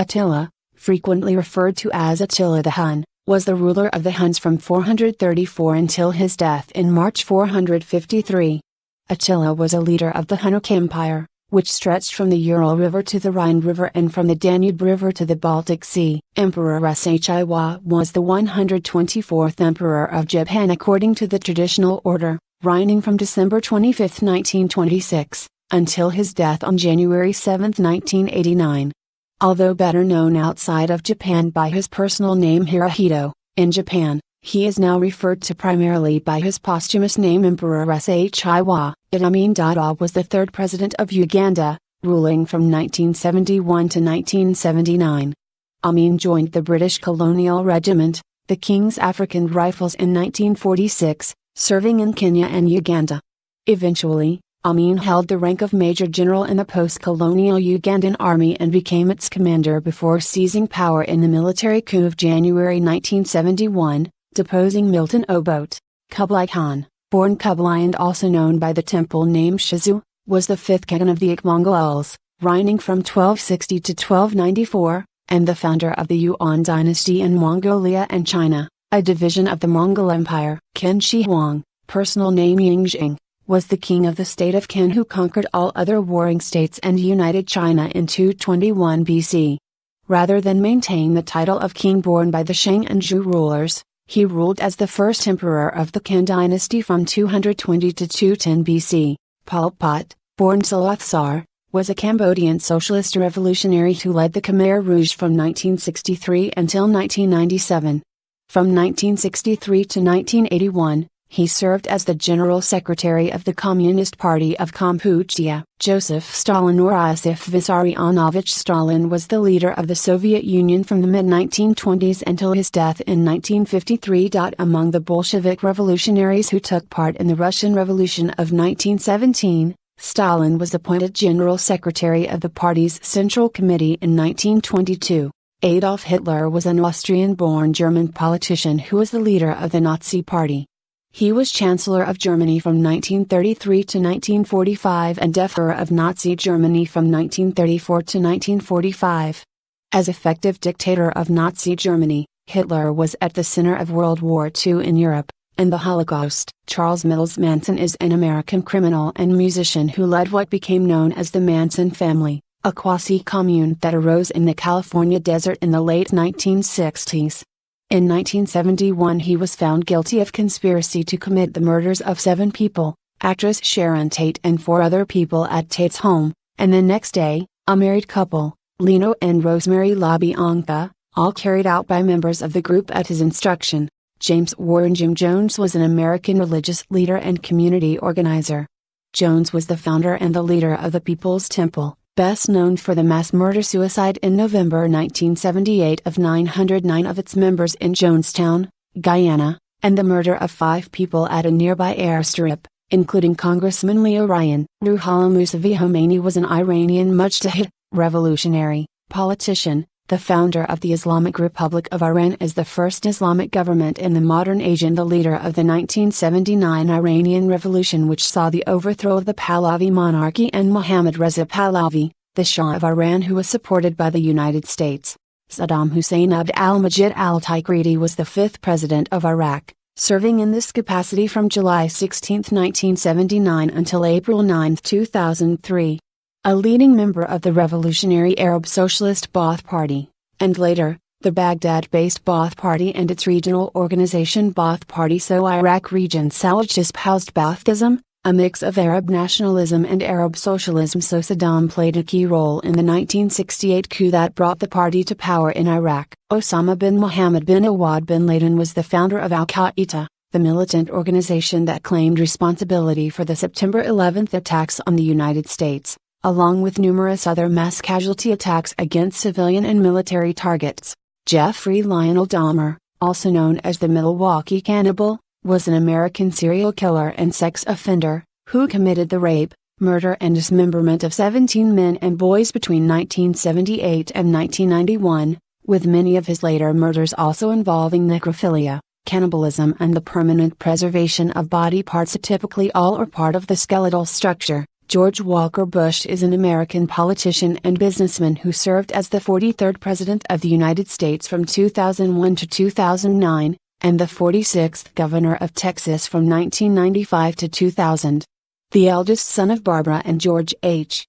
Attila, frequently referred to as Attila the Hun, was the ruler of the Huns from 434 until his death in March 453. Attila was a leader of the Hunnic Empire, which stretched from the Ural River to the Rhine River and from the Danube River to the Baltic Sea. Emperor Shiwa was the 124th emperor of Japan according to the traditional order, reigning from December 25, 1926, until his death on January 7, 1989. Although better known outside of Japan by his personal name Hirohito, in Japan, he is now referred to primarily by his posthumous name Emperor Shiwa. Idi Amin Dada was the third president of Uganda, ruling from 1971 to 1979. Amin joined the British Colonial Regiment, the King's African Rifles in 1946, serving in Kenya and Uganda. Eventually, Amin held the rank of Major General in the post-colonial Ugandan Army and became its commander before seizing power in the military coup of January 1971, deposing Milton Obote. Kublai Khan, born Kublai and also known by the temple name Shizu, was the fifth Khagan of the Mongols, reigning from 1260 to 1294, and the founder of the Yuan dynasty in Mongolia and China, a division of the Mongol Empire. Qin Shi Huang, personal name Yingxing, was the king of the state of Qin who conquered all other warring states and united China in 221 BC. Rather than maintain the title of king borne by the Shang and Zhou rulers, he ruled as the first emperor of the Qin dynasty from 220 to 210 BC. Pol Pot, born Salothsar, was a Cambodian socialist revolutionary who led the Khmer Rouge from 1963 until 1997. From 1963 to 1981, he served as the General Secretary of the Communist Party of Kampuchea. Joseph Stalin or Iosif Vissarionovich Stalin was the leader of the Soviet Union from the mid-1920s until his death in 1953. Among the Bolshevik revolutionaries who took part in the Russian Revolution of 1917, Stalin was appointed General Secretary of the party's Central Committee in 1922. Adolf Hitler was an Austrian-born German politician who was the leader of the Nazi Party. He was Chancellor of Germany from 1933 to 1945 and Emperor of Nazi Germany from 1934 to 1945. As effective dictator of Nazi Germany, Hitler was at the center of World War II in Europe, and the Holocaust. Charles Middles Manson is an American criminal and musician who led what became known as the Manson family, a quasi-commune that arose in the California desert in the late 1960s. In 1971 he was found guilty of conspiracy to commit the murders of 7 people, actress Sharon Tate and 4 other people at Tate's home, and the next day, a married couple, Leno and Rosemary LaBianca, all carried out by members of the group at his instruction. James Warren Jim Jones was an American religious leader and community organizer. Jones was the founder and the leader of the People's Temple, best known for the mass murder-suicide in November 1978 of 909 of its members in Jonestown, Guyana, and the murder of 5 people at a nearby airstrip, including Congressman Leo Ryan. Ruhollah Mousavi Khomeini was an Iranian mujtahid, revolutionary, politician, the founder of the Islamic Republic of Iran as the first Islamic government in the modern age and the leader of the 1979 Iranian Revolution which saw the overthrow of the Pahlavi monarchy and Mohammad Reza Pahlavi, the Shah of Iran who was supported by the United States. Saddam Hussein Abd al-Majid al-Tigriti was the 5th president of Iraq, serving in this capacity from July 16, 1979 until April 9, 2003. A leading member of the revolutionary Arab Socialist Ba'ath Party, and later, the Baghdad-based Ba'ath Party and its regional organization Ba'ath Party. So Iraq region Salaj espoused Ba'athism, a mix of Arab nationalism and Arab socialism. So Saddam played a key role in the 1968 coup that brought the party to power in Iraq. Osama bin Mohammed bin Awad bin Laden was the founder of Al-Qaeda, the militant organization that claimed responsibility for the September 11 attacks on the United States, along with numerous other mass casualty attacks against civilian and military targets. Jeffrey Lionel Dahmer, also known as the Milwaukee Cannibal, was an American serial killer and sex offender, who committed the rape, murder and dismemberment of 17 men and boys between 1978 and 1991, with many of his later murders also involving necrophilia, cannibalism and the permanent preservation of body parts, typically all or part of the skeletal structure. George Walker Bush is an American politician and businessman who served as the 43rd President of the United States from 2001 to 2009, and the 46th Governor of Texas from 1995 to 2000. The eldest son of Barbara and George H.